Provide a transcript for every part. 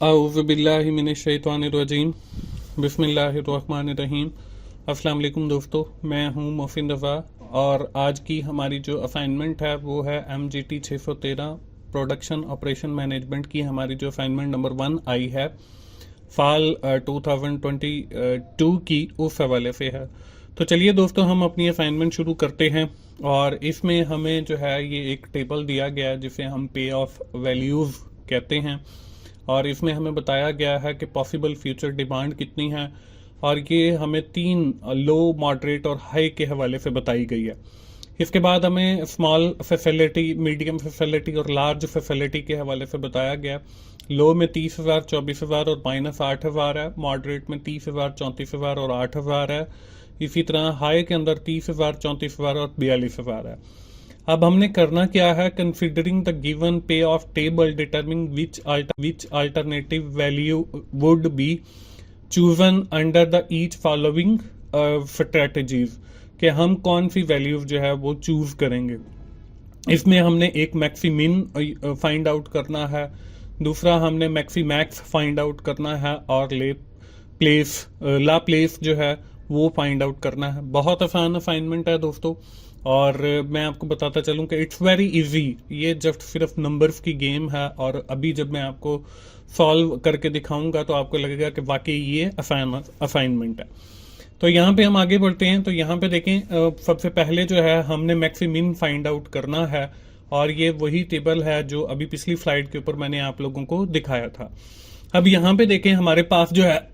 औज़ुबिल्लाहि मिनश्शैतानिर्रजीम बिस्मिल्लाहिर्रहमानिर्रहीम। अस्सलाम वालेकुम दोस्तों, मैं हूं मोहसिन रज़ा और आज की हमारी जो असाइनमेंट है वो है MGT 613 प्रोडक्शन ऑपरेशन मैनेजमेंट की हमारी जो असाइनमेंट नंबर 1 आई है साल 2022 की, उस हवाले से है। तो चलिए दोस्तों, हम अपनी असाइनमेंट शुरू करते हैं और इसमें हमें जो है ये एक टेबल दिया गया है जिसे हम पे ऑफ वैल्यूज़ कहते हैं और इसमें हमें बताया गया है कि पॉसिबल फ्यूचर डिमांड कितनी है और ये हमें 3 लो, मॉडरेट और हाई के हवाले से बताई गई है। इसके बाद हमें स्मॉल फैसिलिटी, मीडियम फैसिलिटी और लार्ज फैसिलिटी के हवाले से बताया गया। लो में 30,000, 24,000 और -8,000 है। मॉडरेट में 30,000, 34,000 और 8,000 है। इसी तरह हाई के अंदर 30,000, 34,000 और 42,000 है। अब हमने करना क्या है, considering the given pay of table determining which alternative value would be chosen under the each following strategies, कि हम कौन सी वैल्यूज जो है वो चूज करेंगे। इसमें हमने एक मैक्सिमिन फाइंड आउट करना है, दूसरा हमने मैक्सी मैक्स फाइंड आउट करना है और ला प्लेस जो है वो फाइंड आउट करना है। बहुत आसान असाइनमेंट है दोस्तों और मैं आपको बताता चलूं कि इट्स वेरी इजी। ये जस्ट सिर्फ नंबर्स की गेम है और अभी जब मैं आपको सॉल्व करके दिखाऊंगा तो आपको लगेगा कि वाकई ये असाइनमेंट है। तो यहाँ पे हम आगे बढ़ते हैं। तो यहाँ पे देखें, सबसे पहले जो है हमने मैक्सिमिन फाइंड आउट करना है और ये वही टेबल है जो अभी पिछली स्लाइड के ऊपर मैंने आप लोगों को दिखाया था। अब यहाँ पे देखें, हमारे पास जो है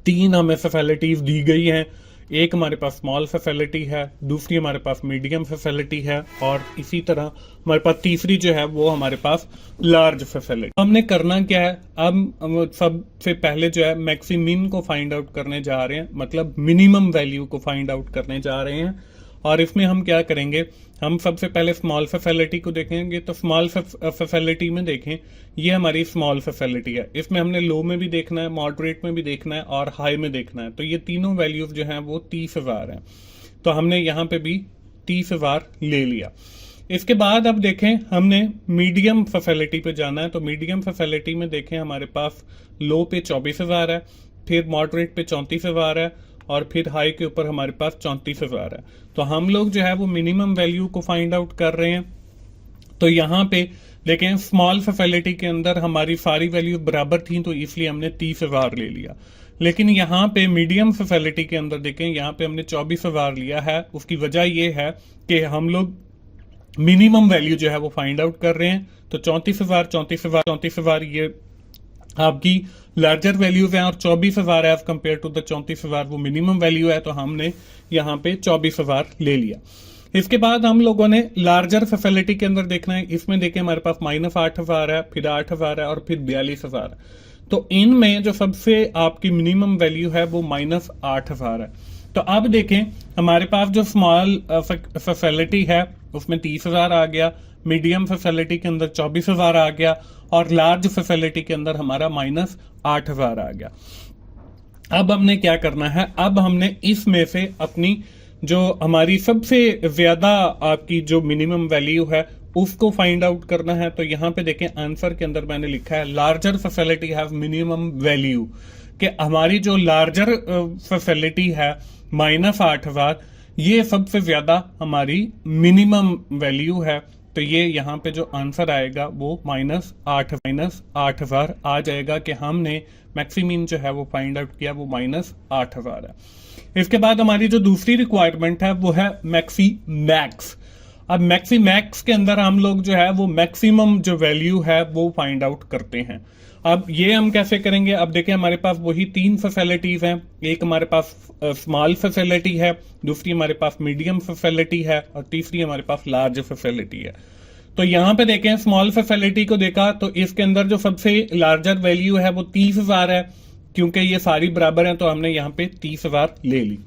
3 हमें फैसिलिटीज दी गई हैं। एक हमारे पास स्मॉल फैसिलिटी है, दूसरी हमारे पास मीडियम फैसिलिटी है और इसी तरह हमारे पास तीसरी जो है वो हमारे पास लार्ज फैसिलिटी। हमने करना क्या है, अब सबसे पहले जो है मैक्सिमिन को फाइंड आउट करने जा रहे हैं, मतलब मिनिमम वैल्यू को फाइंड आउट करने जा रहे हैं। और इसमें हम क्या करेंगे, हम सबसे पहले स्मॉल फैसिलिटी को देखेंगे। तो स्मॉल फैसिलिटी में देखें, ये हमारी स्मॉल फैसिलिटी है। इसमें हमने लो में भी देखना है, मॉडरेट में भी देखना है और हाई में देखना है। तो ये तीनों वैल्यूज जो हैं वो 30,000 हैं। तो हमने यहाँ पे भी 30,000 ले लिया। इसके बाद अब देखें, हमने मीडियम फैसिलिटी पे जाना है। तो मीडियम फैसिलिटी में देखें, हमारे पास लो पे 24,000 है, फिर मॉडरेट पे 34,000 है और फिर हाई के ऊपर हमारे पास 34,000 है। तो हम लोग जो है वो मिनिमम वैल्यू को फाइंड आउट कर रहे हैं। तो यहाँ पे देखें, स्मॉल फैसिलिटी के अंदर हमारी सारी वैल्यू बराबर थी तो इसलिए हमने 30,000 ले लिया। लेकिन यहाँ पे मीडियम फैसिलिटी के अंदर देखें, यहाँ पे हमने 24,000 लिया है। उसकी वजह ये है कि हम लोग मिनिमम वैल्यू जो है वो फाइंड आउट कर रहे हैं। तो 34,000 ये आपकी लार्जर वैल्यूज है और 24,000 एज कंपेयर टू द 34,000 वो मिनिमम वैल्यू है। तो हमने यहाँ पे 24,000 ले लिया। इसके बाद हम लोगों ने लार्जर फैसिलिटी के अंदर देखना है। इसमें देखें, हमारे पास -8,000 है, फिर 8,000 है और फिर 42,000 है। तो इनमें जो सबसे आपकी मिनिमम वैल्यू है वो -8,000 है। तो अब देखें, हमारे पास जो स्मॉल फैसिलिटी है उसमें 30,000 आ गया, मीडियम फैसिलिटी के अंदर 24,000 आ गया और लार्ज फैसिलिटी के अंदर हमारा -8,000 आ गया। अब हमने क्या करना है, अब हमने इसमें से अपनी जो हमारी सबसे ज्यादा आपकी जो मिनिमम वैल्यू है उसको फाइंड आउट करना है। तो यहाँ पे देखें, आंसर के अंदर मैंने लिखा है larger facility have minimum value, कि हमारी जो लार्जर फैसिलिटी है -8,000, ये सबसे ज्यादा हमारी मिनिमम वैल्यू है। तो ये यहाँ पे जो आंसर आएगा वो -8,000 आ जाएगा कि हमने मैक्सिमिन जो है वो फाइंड आउट किया, वो -8,000 है। इसके बाद हमारी जो दूसरी रिक्वायरमेंट है वो है मैक्सी मैक्स। अब मैक्सी मैक्स के अंदर हम लोग जो है वो मैक्सिमम जो वैल्यू है वो फाइंड आउट करते हैं। अब ये हम कैसे करेंगे, अब देखें, हमारे पास वही 3 फैसिलिटीज हैं। एक हमारे पास स्मॉल फैसिलिटी है, दूसरी हमारे पास मीडियम फैसिलिटी है और तीसरी हमारे पास लार्ज फैसिलिटी है। तो यहाँ पे देखें, स्मॉल फैसिलिटी को देखा तो इसके अंदर जो सबसे लार्जर वैल्यू है वो 30,000 है। क्योंकि ये सारी बराबर हैं तो हमने यहाँ पे 30,000 ले ली।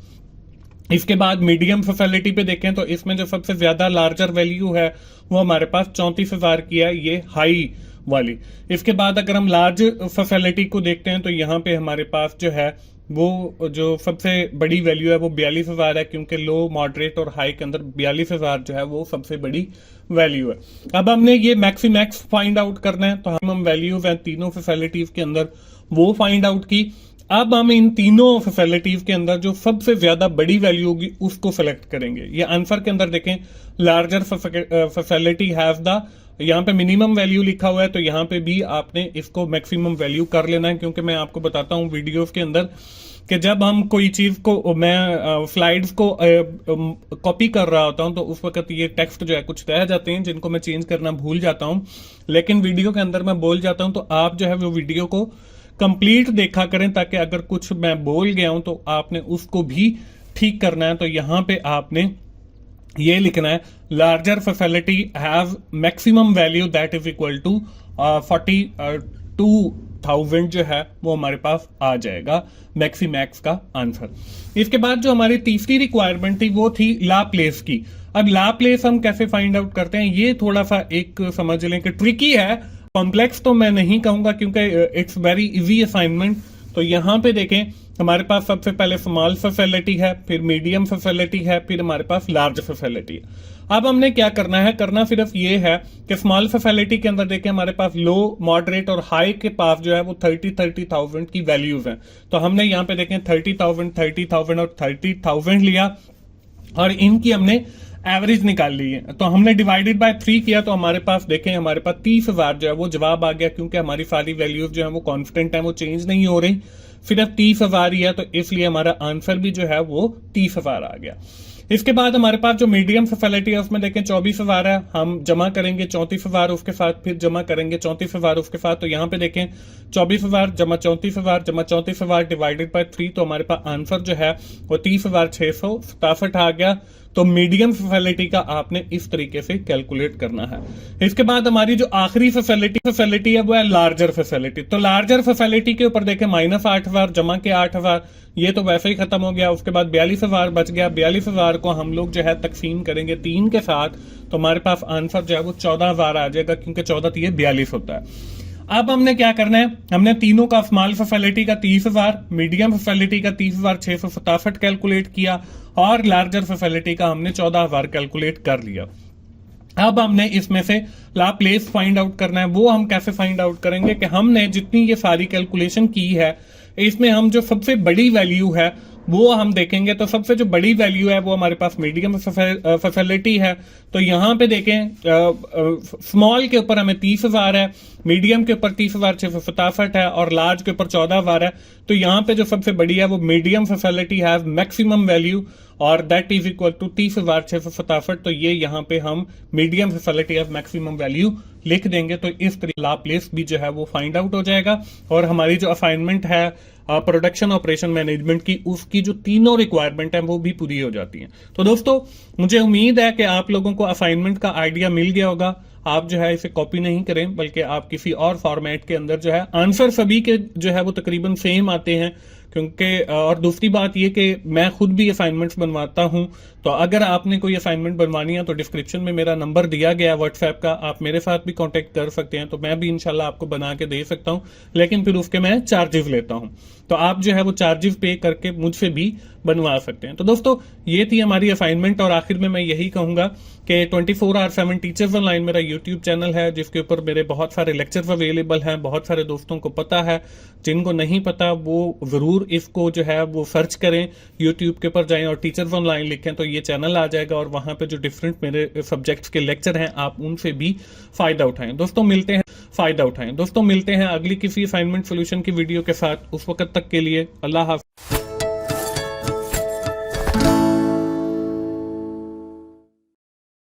इसके बाद मीडियम फैसिलिटी पे देखें तो इसमें जो सबसे ज्यादा लार्जर वैल्यू है वो हमारे पास 34,000 की है, ये हाई वाली। इसके बाद अगर हम लार्ज फैसिलिटी को देखते हैं तो यहाँ पे हमारे पास जो है वो जो सबसे बड़ी वैल्यू है वो 42,000 है, क्योंकि लो, मॉडरेट और हाई के अंदर 42,000 जो है वो सबसे बड़ी वैल्यू है। अब हमने ये मैक्स फाइंड आउट करना है, तो हम वैल्यूज हैं तीनों फैसिलिटीज के अंदर वो फाइंड आउट की। अब हम इन तीनों फैसिलिटीज के अंदर जो सबसे ज्यादा बड़ी वैल्यू होगी उसको सेलेक्ट करेंगे। ये आंसर के अंदर देखें, लार्जर फैसिलिटी हैव द, यहाँ पे मिनिमम वैल्यू लिखा हुआ है, तो यहाँ पे भी आपने इसको मैक्सिमम वैल्यू कर लेना है, क्योंकि मैं आपको बताता हूँ वीडियोस के अंदर कि जब हम कोई चीज को, मैं स्लाइड्स को कॉपी कर रहा होता हूं, तो उस वक्त ये टेक्स्ट जो है कुछ रह जाते हैं जिनको मैं चेंज करना भूल जाता हूं, लेकिन वीडियो के अंदर मैं बोल जाता हूं। तो आप जो है वो वीडियो को कंप्लीट देखा करें, ताकि अगर कुछ मैं बोल गया हूं तो आपने उसको भी ठीक करना है। तो यहां पे आपने ये लिखना है, larger facility have maximum value that is equal to 42,000 जो है वो हमारे पास आ जाएगा मैक्सीमैक्स का आंसर। इसके बाद जो हमारी तीसरी रिक्वायरमेंट थी वो थी ला प्लेस की। अब ला प्लेस हम कैसे फाइंड आउट करते हैं, ये थोड़ा सा एक समझ लें कि ट्रिकी है, कॉम्प्लेक्स तो मैं नहीं कहूंगा क्योंकि इट्स वेरी इजी असाइनमेंट। तो यहां पे देखें, हमारे पास सबसे पहले स्मॉल फैसिलिटी है, फिर मीडियम फैसिलिटी है, फिर हमारे पास लार्ज फैसिलिटी है। अब हमने क्या करना है, करना सिर्फ ये है कि स्मॉल फैसिलिटी के अंदर देखें हमारे पास लो, मॉडरेट और हाई के पास जो है वो 30,000 की वैल्यूज हैं। तो हमने यहाँ पे देखें 30,000 और 30,000 लिया और इनकी हमने एवरेज निकाल ली है। तो हमने डिवाइडेड बाय 3 किया, तो हमारे पास देखें हमारे पास 30,000 जो है वो जवाब आ गया, क्योंकि हमारी सारी वैल्यूज जो है वो कांस्टेंट है, वो चेंज नहीं हो रही, सिर्फ 30,000 ही है, तो इसलिए हमारा आंसर भी जो है वो 30,000 आ गया। इसके बाद हमारे पास जो मीडियम फैसिलिटी है उसमें देखें 24,000 है, हम जमा करेंगे 34,000 उसके साथ, फिर जमा करेंगे 34,000 उसके साथ। तो यहाँ पे देखें 24,000 जमा 34,000 जमा 34,000 डिवाइडेड बाय 3, तो हमारे पास आंसर जो है वो 30,667 आ गया। तो मीडियम फैसिलिटी का आपने इस तरीके से कैलकुलेट करना है। इसके बाद हमारी जो आखिरी फैसिलिटी है वो है लार्जर फैसिलिटी। तो लार्जर फैसिलिटी के ऊपर देखें -8,000 जमा के 8,000, ये तो वैसे ही खत्म हो गया। उसके बाद 42,000 बच गया, 42,000 को हम लोग जो है तकसीम करेंगे 3 के साथ, तो हमारे पास आंसर जो है वो 14,000 आ जाएगा, क्योंकि 14 ये 42 होता है। अब हमने क्या करना है, हमने तीनों का स्मॉल फैसिलिटी का 30,000, मीडियम फैसिलिटी का 30,667 कैलकुलेट किया और लार्जर फैसिलिटी का हमने 14,000 कैलकुलेट कर लिया। अब हमने इसमें से लाप्लेस फाइंड आउट करना है। वो हम कैसे फाइंड आउट करेंगे कि हमने जितनी ये सारी कैलकुलेशन की है, इसमें हम जो सबसे बड़ी वैल्यू है वो हम देखेंगे। तो सबसे जो बड़ी वैल्यू है वो हमारे पास मीडियम फैसिलिटी है। तो यहाँ पे देखें, स्मॉल के ऊपर हमें 30,000 है, मीडियम के ऊपर 30,667 है और लार्ज के ऊपर 14,000 है। तो यहाँ पे जो सबसे बड़ी है वो medium facility have maximum value और दैट इज इक्वल टू 30,667। तो ये यहाँ पे हम medium facility have maximum value लिख देंगे। तो इस तरीके लाप्लेस भी जो है वो फाइंड आउट हो जाएगा और हमारी जो असाइनमेंट है प्रोडक्शन ऑपरेशन मैनेजमेंट की, उसकी जो तीनों रिक्वायरमेंट है वो भी पूरी हो जाती हैं। तो दोस्तों, मुझे उम्मीद है कि आप लोगों को असाइनमेंट का आइडिया मिल गया होगा। आप जो है इसे कॉपी नहीं करें, बल्कि आप किसी और फॉर्मेट के अंदर जो है, आंसर सभी के जो है वो तकरीबन सेम आते हैं, क्योंकि और दूसरी बात यह कि मैं खुद भी असाइनमेंट्स बनवाता हूं। तो अगर आपने कोई असाइनमेंट बनवानी है तो डिस्क्रिप्शन में मेरा नंबर दिया गया है व्हाट्सएप का, आप मेरे साथ भी कांटेक्ट कर सकते हैं। तो मैं भी इंशाल्लाह आपको बना के दे सकता हूं, लेकिन फिर उसके मैं चार्जेस लेता हूं। तो आप जो है वो चार्जेस पे करके मुझसे भी बनवा सकते हैं। तो दोस्तों, ये थी हमारी असाइनमेंट और आखिर में मैं यही कहूंगा कि 24/7 टीचर्स ऑनलाइन मेरा यूट्यूब चैनल है, जिसके ऊपर मेरे बहुत सारे लेक्चर्स अवेलेबल हैं। बहुत सारे दोस्तों को पता है, जिनको नहीं पता वो जरूर इसको जो है वो सर्च करें, यूट्यूब के ऊपर जाएं और टीचर्स ऑनलाइन लिखें तो ये चैनल आ जाएगा और वहां पे जो डिफरेंट मेरे सब्जेक्ट्स के लेक्चर हैं आप उनसे भी फायदा उठाएं। दोस्तों मिलते हैं अगली किसी असाइनमेंट सोल्यूशन की वीडियो के साथ। उस वक्त तक के लिए अल्लाह हाफ़िज़।